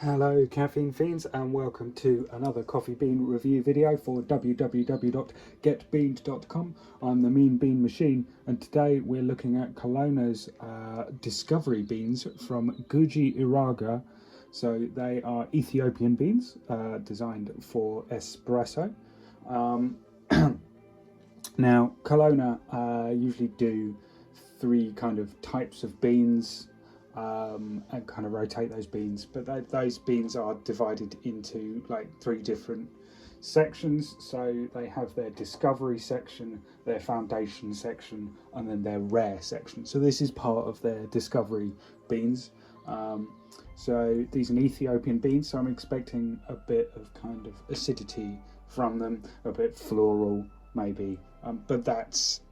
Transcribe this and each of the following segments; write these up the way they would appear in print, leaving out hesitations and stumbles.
Hello caffeine fiends, and welcome to another coffee bean review video for www.getbeaned.com. I'm the Mean Bean Machine, and today we're looking at Kelowna's discovery beans from Guji Iraga. So they are Ethiopian beans designed for espresso. Now Kelowna usually do three kind of types of beans and kind of rotate those beans, but those beans are divided into like three different sections. So they have their discovery section, their foundation section, and then their rare section. So this is part of their discovery beans. So these are Ethiopian beans, so I'm expecting a bit of kind of acidity from them, a bit floral maybe, but that's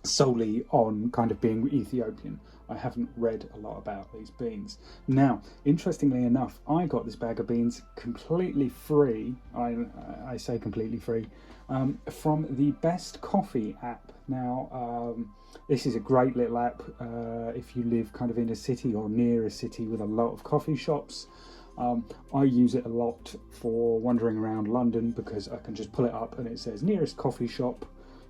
solely on kind of being Ethiopian. I haven't read a lot about these beans. Now, interestingly enough, I got this bag of beans completely free, I say completely free, from the Best Coffee app. Now, this is a great little app if you live kind of in a city or near a city with a lot of coffee shops. I use it a lot for wandering around London because I can just pull it up and it says nearest coffee shop,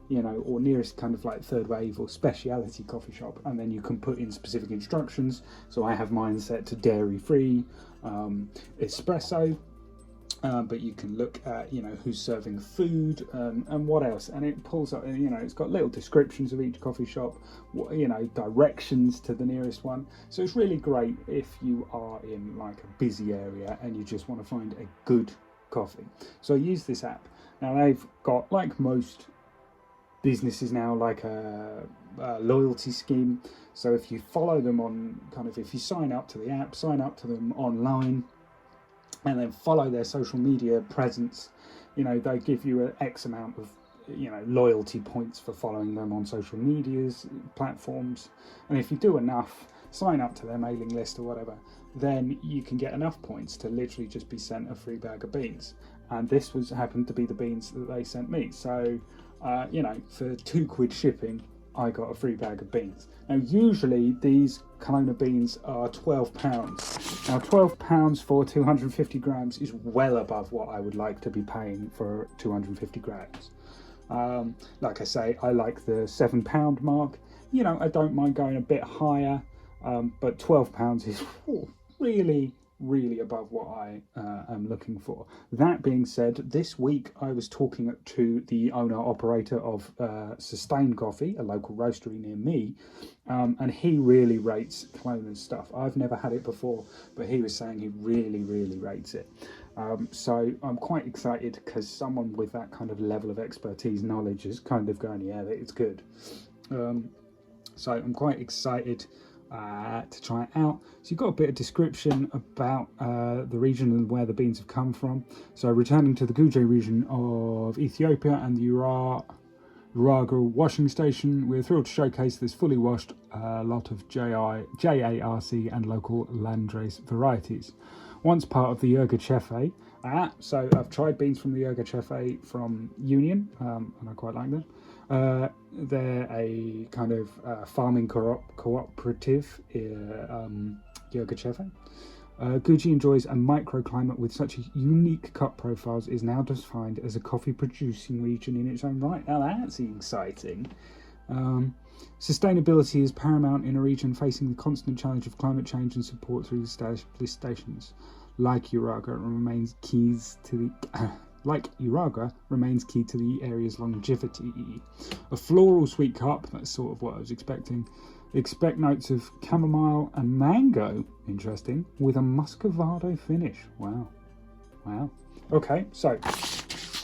you know, or nearest kind of like third wave or speciality coffee shop, and then you can put in specific instructions. So I have mine set to dairy free, espresso, but you can look at, you know, who's serving food and what else, and it pulls up, you know, it's got little descriptions of each coffee shop, you know, directions to the nearest one. So it's really great if you are in like a busy area and you just want to find a good coffee. So I use this app. Now they've got, like most businesses now, like a loyalty scheme. So if you follow them on kind of, if you sign up to the app, sign up to them online, and then follow their social media presence, you know, they give you an X amount of, you know, loyalty points for following them on social medias platforms. And if you do enough, sign up to their mailing list or whatever, then you can get enough points to literally just be sent a free bag of beans. And this happened to be the beans that they sent me. So you know, for £2 shipping, I got a free bag of beans. Now, usually these Kelowna beans are £12. Now, £12 for 250 grams is well above what I would like to be paying for 250 grams. Like I say, I like the £7 mark. You know, I don't mind going a bit higher, but £12 is really above what I am looking for. That being said, this week I was talking to the owner operator of Sustain Coffee, a local roastery near me, and he really rates Kelowna's stuff. I've never had it before, but he was saying he really rates it. So I'm quite excited because someone with that kind of level of expertise, knowledge, is kind of going, yeah, it's good. So I'm quite excited to try it out. So you've got a bit of description about the region and where the beans have come from. So returning to the Guji region of Ethiopia and the Iraga washing station, we're thrilled to showcase this fully washed lot of JARC and local landrace varieties. Once part of the Yirgacheffe, so I've tried beans from the Yirgacheffe from Union, and I quite like them. They're a kind of farming cooperative, Yirgacheffe. Guji enjoys a microclimate with such a unique cut profiles, is now defined as a coffee producing region in its own right. Now that's exciting. Sustainability is paramount in a region facing the constant challenge of climate change, and support through established stations like Iraga remains key to the area's longevity. A floral sweet cup, that's sort of what I was expecting. Expect notes of chamomile and mango, interesting, with a muscovado finish. Wow. Okay, so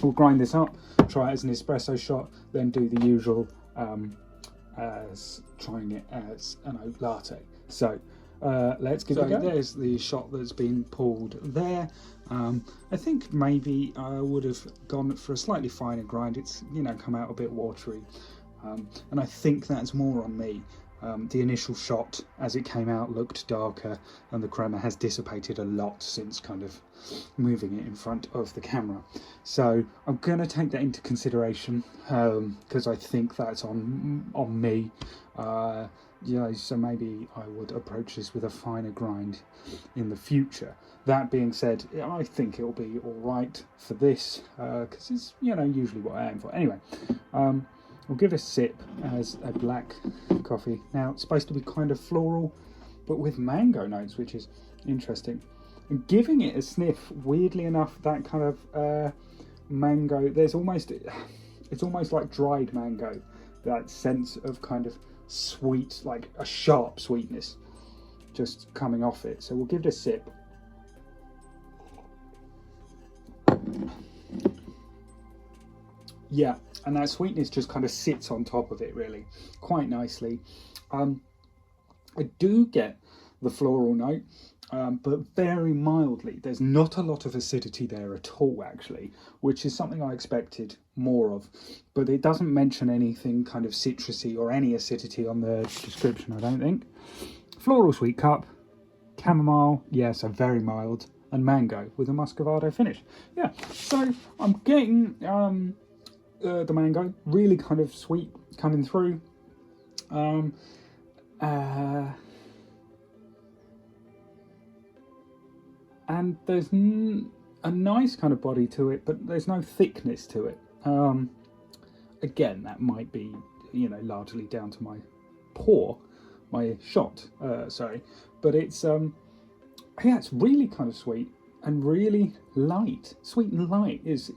we'll grind this up, try it as an espresso shot, then do the usual as trying it as an oat latte. So let's give it a go. There's the shot that's been pulled there. I think maybe I would have gone for a slightly finer grind. It's, you know, come out a bit watery, and I think that's more on me. The initial shot as it came out looked darker, and the chroma has dissipated a lot since kind of moving it in front of the camera. So I'm going to take that into consideration because I think that's on me. Yeah, so maybe I would approach this with a finer grind in the future. That being said, I think it'll be all right for this because it's usually what I aim for. Anyway, we'll give it a sip as a black coffee. Now it's supposed to be kind of floral, but with mango notes, which is interesting. And giving it a sniff, weirdly enough, that kind of mango. It's almost like dried mango. That sense of kind of sweet, like a sharp sweetness just coming off it. So we'll give it a sip. Yeah, and that sweetness just kind of sits on top of it really quite nicely. I do get the floral note, but very mildly. There's not a lot of acidity there at all, actually, which is something I expected more of. But it doesn't mention anything kind of citrusy or any acidity on the description, I don't think. Floral sweet cup, chamomile, yeah, so very mild, and mango with a muscovado finish. Yeah, so I'm getting the mango, really kind of sweet coming through. And there's a nice kind of body to it, but there's no thickness to it. Again, that might be, largely down to my shot, but it's it's really kind of sweet and really light. Sweet and light is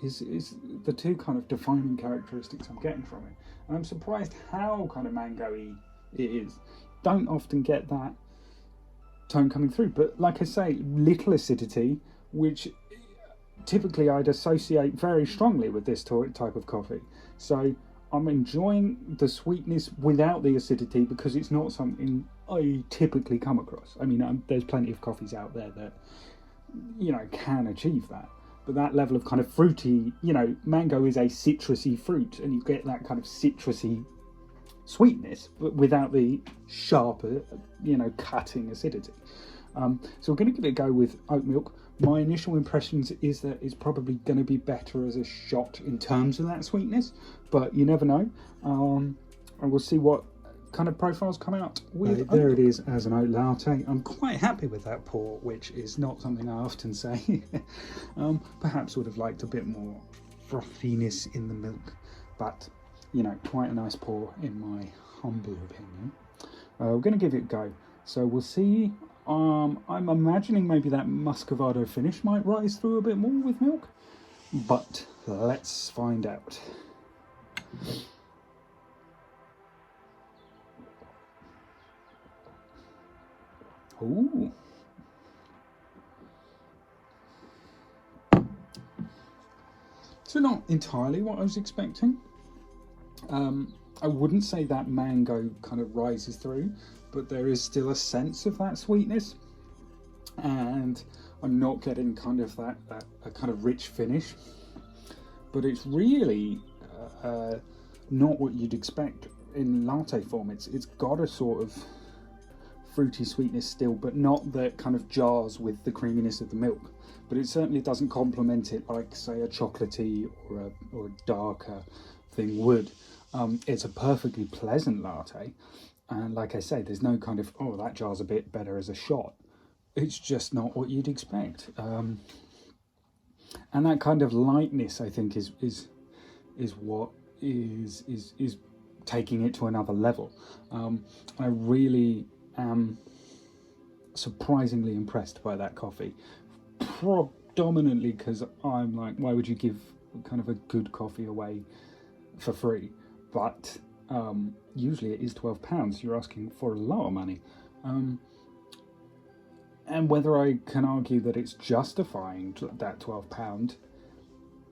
the two kind of defining characteristics I'm getting from it, and I'm surprised how kind of mango-y it is. Don't often get that tone coming through, but like I say, little acidity, which typically I'd associate very strongly with this type of coffee. So I'm enjoying the sweetness without the acidity because it's not something I typically come across. I mean, there's plenty of coffees out there that can achieve that, but that level of kind of fruity, mango is a citrusy fruit, and you get that kind of citrusy sweetness, but without the sharp, cutting acidity. So we're going to give it a go with oat milk. My initial impressions is that it's probably going to be better as a shot in terms of that sweetness, but you never know. And we'll see what kind of profiles come out with. There it is as an oat latte. I'm quite happy with that pour, which is not something I often say. Perhaps would have liked a bit more frothiness in the milk, but quite a nice pour in my humble opinion. We're going to give it a go. So we'll see. I'm imagining maybe that muscovado finish might rise through a bit more with milk, but let's find out. Ooh. So not entirely what I was expecting. I wouldn't say that mango kind of rises through, but there is still a sense of that sweetness, and I'm not getting kind of that kind of rich finish, but it's really not what you'd expect in latte form. It's got a sort of fruity sweetness still, but not that kind of jars with the creaminess of the milk, but it certainly doesn't complement it like, say, a chocolatey or a darker thing would. It's a perfectly pleasant latte, and like I say, there's no kind of, oh, that jar's a bit better as a shot. It's just not what you'd expect, and that kind of lightness, I think, is what is taking it to another level. I really am surprisingly impressed by that coffee, predominantly because I'm like, why would you give kind of a good coffee away for free? But usually it is £12. You're asking for a lot of money, and whether I can argue that it's justifying that £12,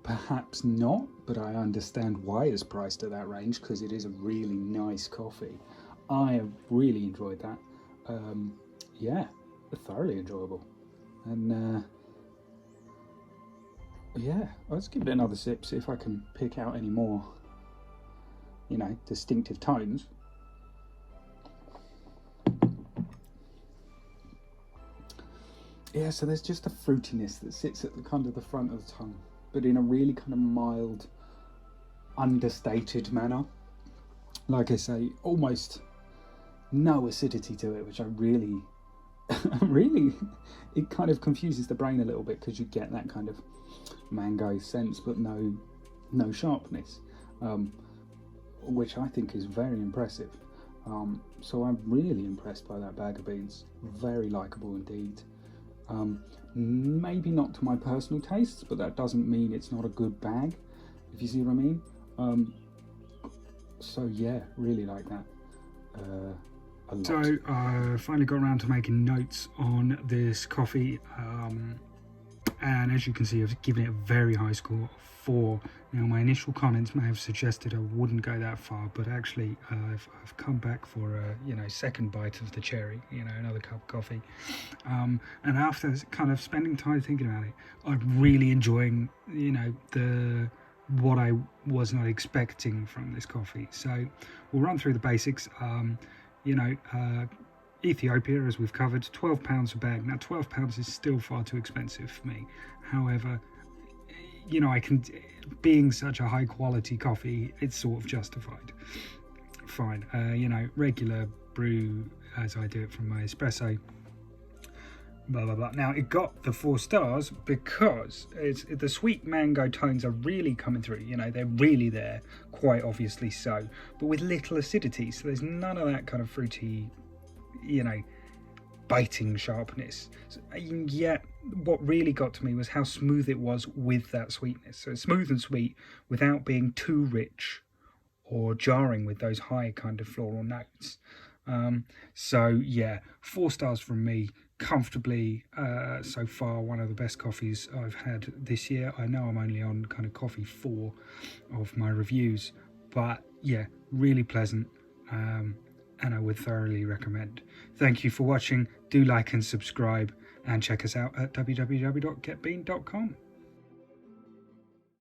perhaps not, but I understand why it's priced at that range, because it is a really nice coffee. I have really enjoyed that. Yeah, thoroughly enjoyable. And yeah, let's give it another sip, see if I can pick out any more distinctive tones. Yeah, so there's just a fruitiness that sits at the kind of the front of the tongue, but in a really kind of mild, understated manner. Like I say, almost no acidity to it, which I really, really, it kind of confuses the brain a little bit because you get that kind of mango sense, but no sharpness, which I think is very impressive. So I'm really impressed by that bag of beans. Very likable indeed. Maybe not to my personal tastes, but that doesn't mean it's not a good bag, if you see what I mean. So yeah, really like that a lot. So I finally got around to making notes on this coffee, and as you can see, I've given it a very high score of 4. Now, my initial comments may have suggested I wouldn't go that far, but actually I've come back for a second bite of the cherry, another cup of coffee, and after kind of spending time thinking about it, I'm really enjoying what I was not expecting from this coffee. So we'll run through the basics. Ethiopia, as we've covered, £12 a bag. Now, £12 is still far too expensive for me. However, I can, being such a high quality coffee, it's sort of justified. Fine. Regular brew as I do it from my espresso. Blah blah blah. Now, it got the 4 stars because the sweet mango tones are really coming through. They're really there, quite obviously so, but with little acidity. So there's none of that kind of fruity, biting sharpness. Yet what really got to me was how smooth it was with that sweetness. So it's smooth and sweet without being too rich or jarring with those high kind of floral notes. So yeah, 4 stars from me, comfortably. So far one of the best coffees I've had this year. I know I'm only on kind of coffee 4 of my reviews, but yeah, really pleasant, and I would thoroughly recommend. Thank you for watching. Do like and subscribe, and check us out at www.getbean.com.